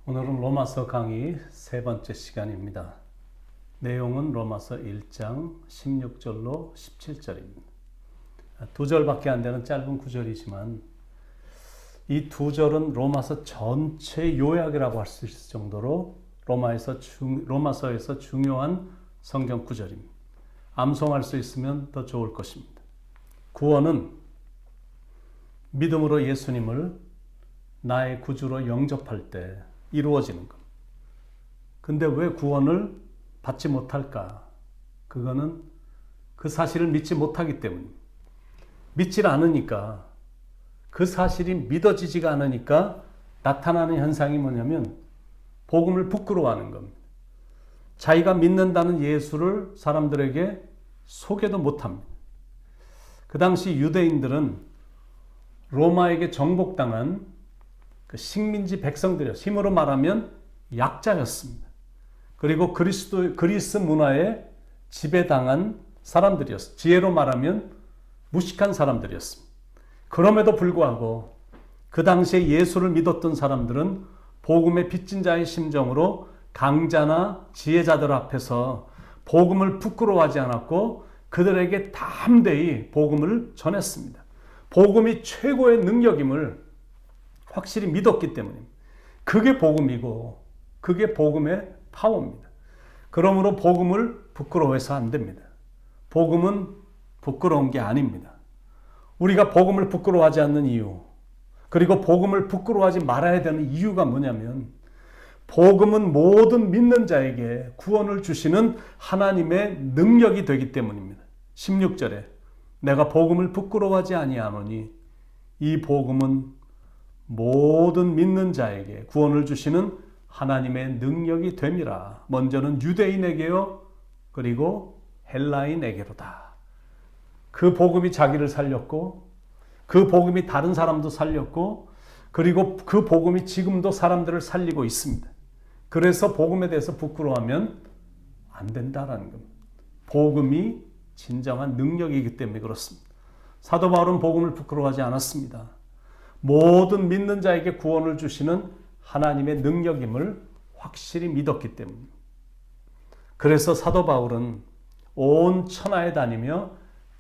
오늘은 로마서 강의 세 번째 시간입니다. 내용은 로마서 1장 16절로 17절입니다. 두 절밖에 안 되는 짧은 구절이지만 이 두 절은 로마서 전체 요약이라고 할 수 있을 정도로 로마서에서 중요한 성경 구절입니다. 암송할 수 있으면 더 좋을 것입니다. 구원은 믿음으로 예수님을 나의 구주로 영접할 때 이루어지는 것. 근데 왜 구원을 받지 못할까? 그거는 그 사실을 믿지 못하기 때문입니다. 믿질 않으니까, 그 사실이 믿어지지가 않으니까 나타나는 현상이 뭐냐면 복음을 부끄러워하는 겁니다. 자기가 믿는다는 예수를 사람들에게 소개도 못합니다. 그 당시 유대인들은 로마에게 정복당한 그 식민지 백성들이었어요. 힘으로 말하면 약자였습니다. 그리고 그리스 문화에 지배당한 사람들이었어요. 지혜로 말하면 무식한 사람들이었습니다. 그럼에도 불구하고 그 당시에 예수를 믿었던 사람들은 복음의 빚진 자의 심정으로 강자나 지혜자들 앞에서 복음을 부끄러워하지 않았고 그들에게 담대히 복음을 전했습니다. 복음이 최고의 능력임을 확실히 믿었기 때문입니다. 그게 복음이고 그게 복음의 파워입니다. 그러므로 복음을 부끄러워해서 안 됩니다. 복음은 부끄러운 게 아닙니다. 우리가 복음을 부끄러워하지 않는 이유, 그리고 복음을 부끄러워하지 말아야 되는 이유가 뭐냐면 복음은 모든 믿는 자에게 구원을 주시는 하나님의 능력이 되기 때문입니다. 16절에 내가 복음을 부끄러워하지 아니하노니 이 복음은 모든 믿는 자에게 구원을 주시는 하나님의 능력이 됨이라. 먼저는 유대인에게요, 그리고 헬라인에게로다. 그 복음이 자기를 살렸고, 그 복음이 다른 사람도 살렸고, 그리고 그 복음이 지금도 사람들을 살리고 있습니다. 그래서 복음에 대해서 부끄러워하면 안 된다라는 겁니다. 복음이 진정한 능력이기 때문에 그렇습니다. 사도 바울은 복음을 부끄러워하지 않았습니다. 모든 믿는 자에게 구원을 주시는 하나님의 능력임을 확실히 믿었기 때문입니다. 그래서 사도 바울은 온 천하에 다니며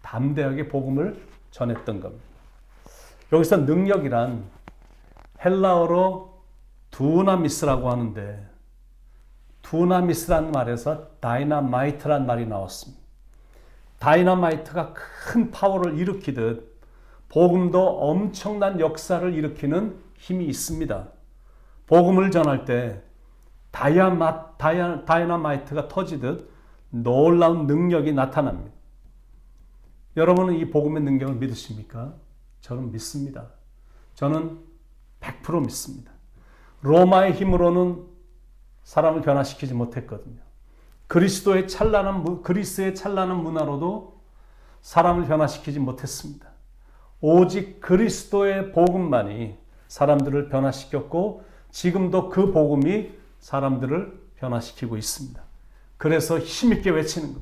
담대하게 복음을 전했던 겁니다. 여기서 능력이란 헬라어로 두나미스라고 하는데, 두나미스란 말에서 다이나마이트란 말이 나왔습니다. 다이나마이트가 큰 파워를 일으키듯 복음도 엄청난 역사를 일으키는 힘이 있습니다. 복음을 전할 때 다이나마이트가 터지듯 놀라운 능력이 나타납니다. 여러분은 이 복음의 능력을 믿으십니까? 저는 믿습니다. 저는 100% 믿습니다. 로마의 힘으로는 사람을 변화시키지 못했거든요. 그리스의 찬란한 문화로도 사람을 변화시키지 못했습니다. 오직 그리스도의 복음만이 사람들을 변화시켰고 지금도 그 복음이 사람들을 변화시키고 있습니다. 그래서 힘있게 외치는 것.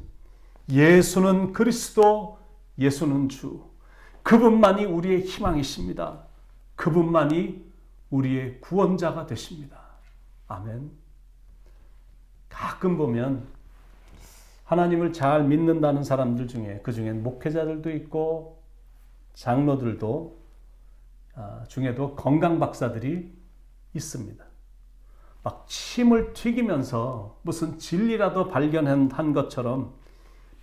예수는 그리스도, 예수는 주. 그분만이 우리의 희망이십니다. 그분만이 우리의 구원자가 되십니다. 아멘. 가끔 보면 하나님을 잘 믿는다는 사람들 중에, 그 중엔 목회자들도 있고 장로들도 중에도 건강 박사들이 있습니다. 막 침을 튀기면서 무슨 진리라도 발견한 것처럼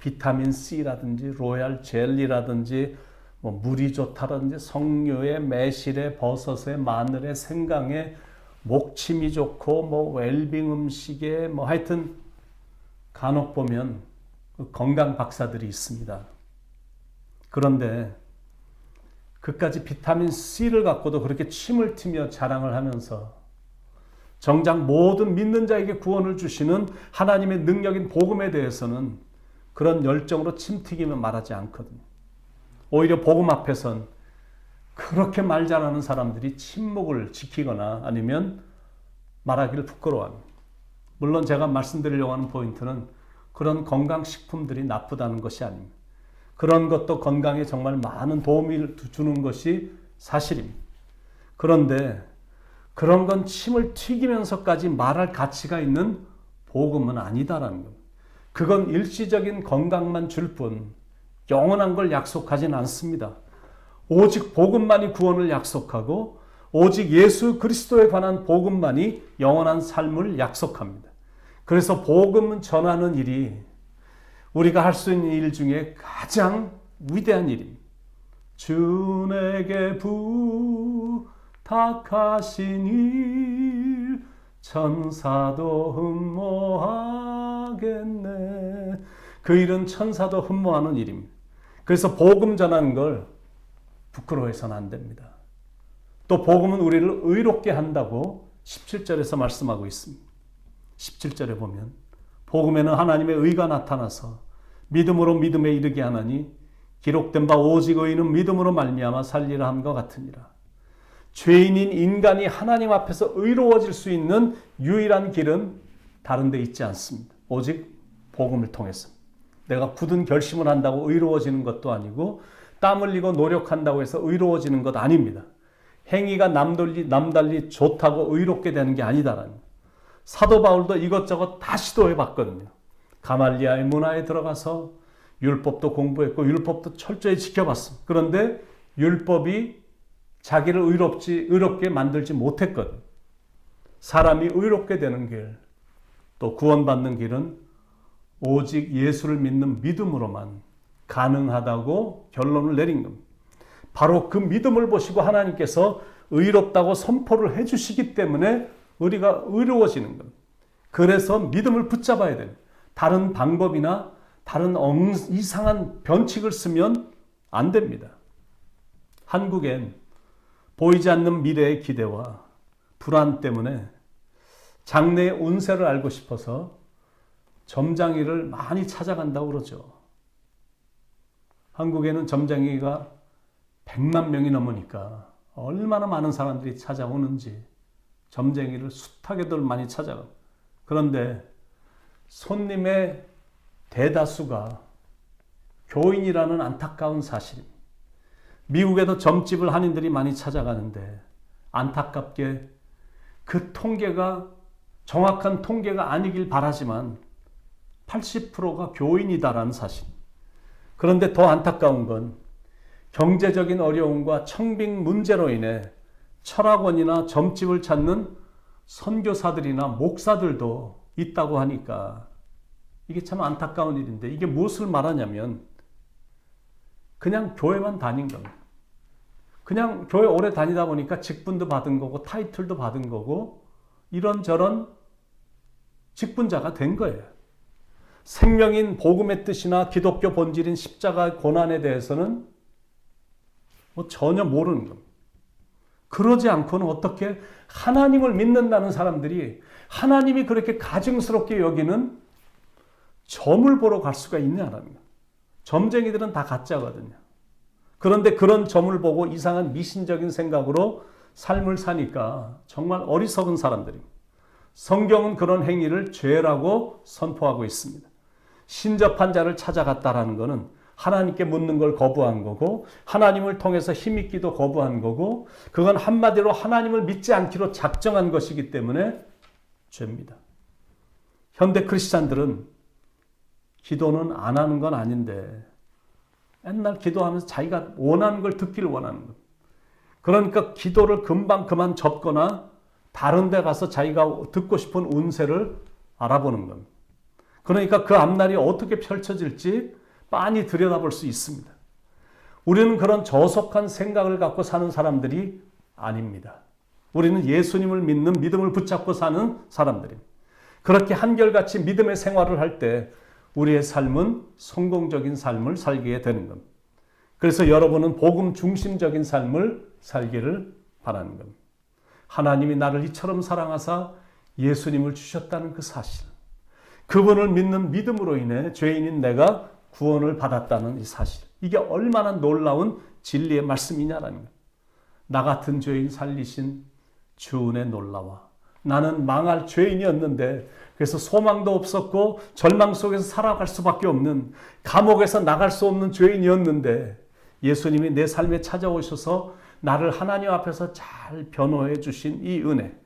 비타민 C라든지 로얄 젤리라든지 뭐 물이 좋다라든지 석류에 매실에 버섯에 마늘에 생강에 목침이 좋고 뭐 웰빙 음식에 뭐 하여튼 간혹 보면 건강 박사들이 있습니다. 그런데 그까지 비타민 C를 갖고도 그렇게 침을 튀며 자랑을 하면서 정작 모든 믿는 자에게 구원을 주시는 하나님의 능력인 복음에 대해서는 그런 열정으로 침 튀기며 말하지 않거든요. 오히려 복음 앞에선 그렇게 말 잘하는 사람들이 침묵을 지키거나 아니면 말하기를 부끄러워합니다. 물론 제가 말씀드리려고 하는 포인트는 그런 건강식품들이 나쁘다는 것이 아닙니다. 그런 것도 건강에 정말 많은 도움을 주는 것이 사실입니다. 그런데 그런 건 침을 튀기면서까지 말할 가치가 있는 복음은 아니다라는 겁니다. 그건 일시적인 건강만 줄 뿐 영원한 걸 약속하진 않습니다. 오직 복음만이 구원을 약속하고 오직 예수 그리스도에 관한 복음만이 영원한 삶을 약속합니다. 그래서 복음 전하는 일이 우리가 할 수 있는 일 중에 가장 위대한 일입니다. 주 내게 부탁하신 일 천사도 흠모하겠네. 그 일은 천사도 흠모하는 일입니다. 그래서 복음 전하는 걸 부끄러워해서는 안 됩니다. 또 복음은 우리를 의롭게 한다고 17절에서 말씀하고 있습니다. 17절에 보면 복음에는 하나님의 의가 나타나서 믿음으로 믿음에 이르게 하나니 기록된 바 오직 의인은 믿음으로 말미암아 살리라 함과 같으니라. 죄인인 인간이 하나님 앞에서 의로워질 수 있는 유일한 길은 다른 데 있지 않습니다. 오직 복음을 통해서. 내가 굳은 결심을 한다고 의로워지는 것도 아니고 땀 흘리고 노력한다고 해서 의로워지는 것 아닙니다. 행위가 남달리 좋다고 의롭게 되는 게 아니다라는 거예요. 사도 바울도 이것저것 다 시도해 봤거든요. 가말리아의 문화에 들어가서 율법도 공부했고 율법도 철저히 지켜봤습니다. 그런데 율법이 자기를 의롭게 만들지 못했거든. 사람이 의롭게 되는 길, 또 구원받는 길은 오직 예수를 믿는 믿음으로만 가능하다고 결론을 내린 겁니다. 바로 그 믿음을 보시고 하나님께서 의롭다고 선포를 해주시기 때문에 우리가 의로워지는 겁니다. 그래서 믿음을 붙잡아야 됩니다. 다른 방법이나 다른 이상한 변칙을 쓰면 안 됩니다. 한국엔 보이지 않는 미래의 기대와 불안 때문에 장래의 운세를 알고 싶어서 점장이를 많이 찾아간다고 그러죠. 한국에는 점장이가 100만 명이 넘으니까 얼마나 많은 사람들이 찾아오는지 점쟁이를 숱하게들 많이 찾아가고, 그런데 손님의 대다수가 교인이라는 안타까운 사실입니다. 미국에도 점집을 한인들이 많이 찾아가는데 안타깝게 그 통계가 정확한 통계가 아니길 바라지만 80%가 교인이다라는 사실. 그런데 더 안타까운 건 경제적인 어려움과 청빙 문제로 인해 철학원이나 점집을 찾는 선교사들이나 목사들도 있다고 하니까 이게 참 안타까운 일인데, 이게 무엇을 말하냐면 그냥 교회만 다닌 겁니다. 그냥 교회 오래 다니다 보니까 직분도 받은 거고 타이틀도 받은 거고 이런저런 직분자가 된 거예요. 생명인 복음의 뜻이나 기독교 본질인 십자가 고난에 대해서는 전혀 모르는 겁니다. 그러지 않고는 어떻게 하나님을 믿는다는 사람들이 하나님이 그렇게 가증스럽게 여기는 점을 보러 갈 수가 있냐라는 거예요. 점쟁이들은 다 가짜거든요. 그런데 그런 점을 보고 이상한 미신적인 생각으로 삶을 사니까 정말 어리석은 사람들입니다. 성경은 그런 행위를 죄라고 선포하고 있습니다. 신접한 자를 찾아갔다라는 것은 하나님께 묻는 걸 거부한 거고 하나님을 통해서 힘있기도 거부한 거고 그건 한마디로 하나님을 믿지 않기로 작정한 것이기 때문에 죄입니다. 현대 크리스찬들은 기도는 안 하는 건 아닌데 맨날 기도하면서 자기가 원하는 걸 듣기를 원하는 거예요. 그러니까 기도를 금방 그만 접거나 다른 데 가서 자기가 듣고 싶은 운세를 알아보는 겁니다. 그러니까 그 앞날이 어떻게 펼쳐질지 빤히 들여다볼 수 있습니다. 우리는 그런 저속한 생각을 갖고 사는 사람들이 아닙니다. 우리는 예수님을 믿는 믿음을 붙잡고 사는 사람들입니다. 그렇게 한결같이 믿음의 생활을 할 때 우리의 삶은 성공적인 삶을 살게 되는 겁니다. 그래서 여러분은 복음 중심적인 삶을 살기를 바라는 겁니다. 하나님이 나를 이처럼 사랑하사 예수님을 주셨다는 그 사실, 그분을 믿는 믿음으로 인해 죄인인 내가 구원을 받았다는 이 사실, 이게 얼마나 놀라운 진리의 말씀이냐라는 거예요. 나 같은 죄인 살리신 주 은혜 놀라워. 나는 망할 죄인이었는데 그래서 소망도 없었고 절망 속에서 살아갈 수밖에 없는 감옥에서 나갈 수 없는 죄인이었는데 예수님이 내 삶에 찾아오셔서 나를 하나님 앞에서 잘 변호해 주신 이 은혜,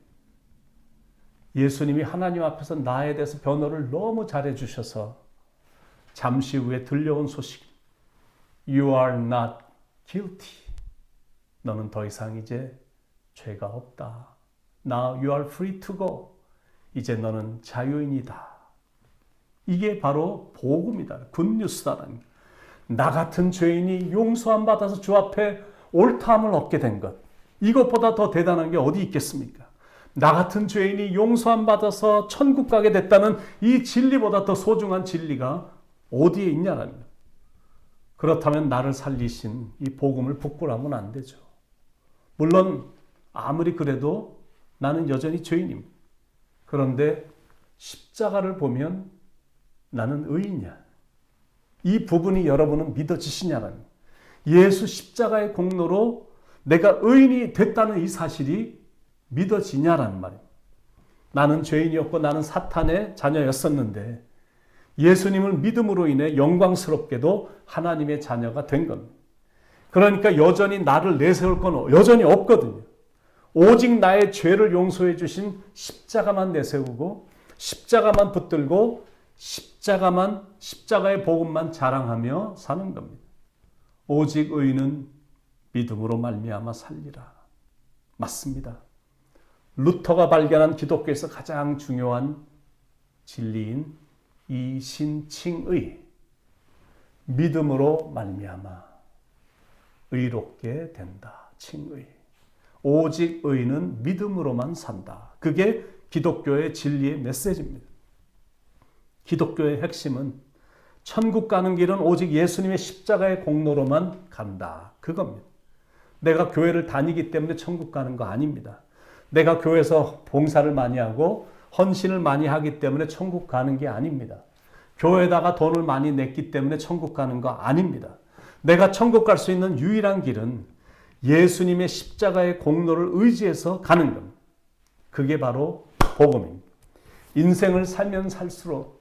예수님이 하나님 앞에서 나에 대해서 변호를 너무 잘해 주셔서 잠시 후에 들려온 소식, You are not guilty. 너는 더 이상 이제 죄가 없다. Now you are free to go. 이제 너는 자유인이다. 이게 바로 복음이다. 굿뉴스다라는 것. 나 같은 죄인이 용서함 받아서 주 앞에 옳다함을 얻게 된 것. 이것보다 더 대단한 게 어디 있겠습니까? 나 같은 죄인이 용서함 받아서 천국 가게 됐다는 이 진리보다 더 소중한 진리가 어디에 있냐라는 것. 그렇다면 나를 살리신 이 복음을 부끄러워하면 안 되죠. 물론 아무리 그래도 나는 여전히 죄인입니다. 그런데 십자가를 보면 나는 의인이야. 이 부분이 여러분은 믿어지시냐라는 거예요. 예수 십자가의 공로로 내가 의인이 됐다는 이 사실이 믿어지냐라는 말이에요. 나는 죄인이었고 나는 사탄의 자녀였었는데 예수님을 믿음으로 인해 영광스럽게도 하나님의 자녀가 된 겁니다. 그러니까 여전히 나를 내세울 건 여전히 없거든요. 오직 나의 죄를 용서해 주신 십자가만 내세우고 십자가만 붙들고 십자가의 복음만 자랑하며 사는 겁니다. 오직 의인은 믿음으로 말미암아 살리라. 맞습니다. 루터가 발견한 기독교에서 가장 중요한 진리인 이신칭의, 믿음으로 말미암아 의롭게 된다. 칭의. 오직 의인은 믿음으로만 산다. 그게 기독교의 진리의 메시지입니다. 기독교의 핵심은 천국 가는 길은 오직 예수님의 십자가의 공로로만 간다. 그겁니다. 내가 교회를 다니기 때문에 천국 가는 거 아닙니다. 내가 교회에서 봉사를 많이 하고 헌신을 많이 하기 때문에 천국 가는 게 아닙니다. 교회에다가 돈을 많이 냈기 때문에 천국 가는 거 아닙니다. 내가 천국 갈 수 있는 유일한 길은 예수님의 십자가의 공로를 의지해서 가는 겁니다. 그게 바로 복음입니다. 인생을 살면 살수록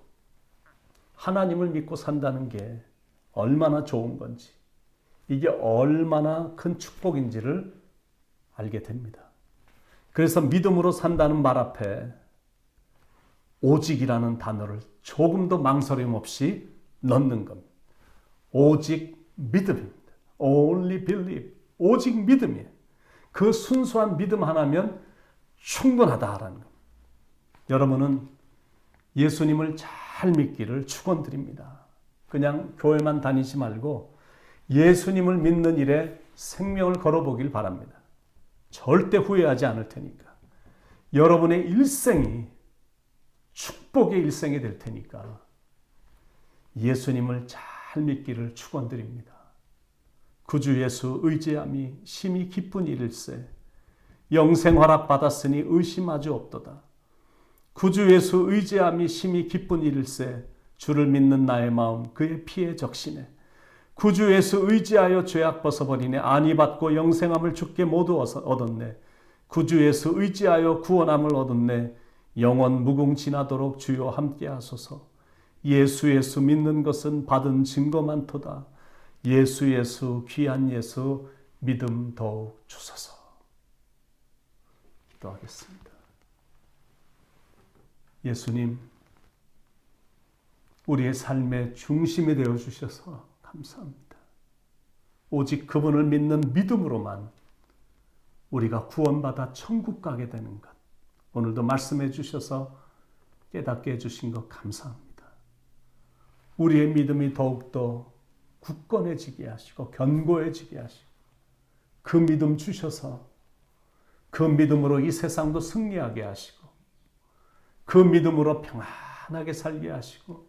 하나님을 믿고 산다는 게 얼마나 좋은 건지, 이게 얼마나 큰 축복인지를 알게 됩니다. 그래서 믿음으로 산다는 말 앞에 오직이라는 단어를 조금도 망설임 없이 넣는 겁니다. 오직 믿음입니다. Only believe. 오직 믿음이에요. 그 순수한 믿음 하나면 충분하다라는 겁니다. 여러분은 예수님을 잘 믿기를 축원드립니다. 그냥 교회만 다니지 말고 예수님을 믿는 일에 생명을 걸어보길 바랍니다. 절대 후회하지 않을 테니까. 여러분의 일생이 축복의 일생이 될 테니까 예수님을 잘 믿기를 축원드립니다. 구주 예수 의지함이 심히 기쁜 일일세. 영생 허락 받았으니 의심하지 없도다. 구주 예수 의지함이 심히 기쁜 일일세. 주를 믿는 나의 마음 그의 피에 적시네. 구주 예수 의지하여 죄악 벗어버리네. 안위 받고 영생함을 주께 모두 얻었네. 구주 예수 의지하여 구원함을 얻었네. 영원 무궁지나도록 주여 함께 하소서. 예수 믿는 것은 받은 증거 많도다. 예수 귀한 예수 믿음 더욱 주소서. 기도하겠습니다. 예수님, 우리의 삶의 중심이 되어 주셔서 감사합니다. 오직 그분을 믿는 믿음으로만 우리가 구원받아 천국 가게 되는 것, 오늘도 말씀해 주셔서 깨닫게 해주신 것 감사합니다. 우리의 믿음이 더욱더 굳건해지게 하시고 견고해지게 하시고 그 믿음 주셔서 그 믿음으로 이 세상도 승리하게 하시고 그 믿음으로 평안하게 살게 하시고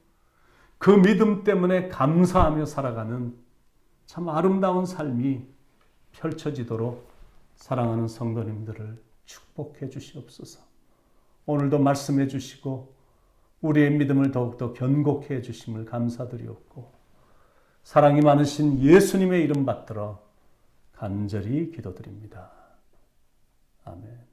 그 믿음 때문에 감사하며 살아가는 참 아름다운 삶이 펼쳐지도록 사랑하는 성도님들을 축복해 주시옵소서. 오늘도 말씀해 주시고 우리의 믿음을 더욱더 견고케 해 주심을 감사드리옵고 사랑이 많으신 예수님의 이름 받들어 간절히 기도드립니다. 아멘.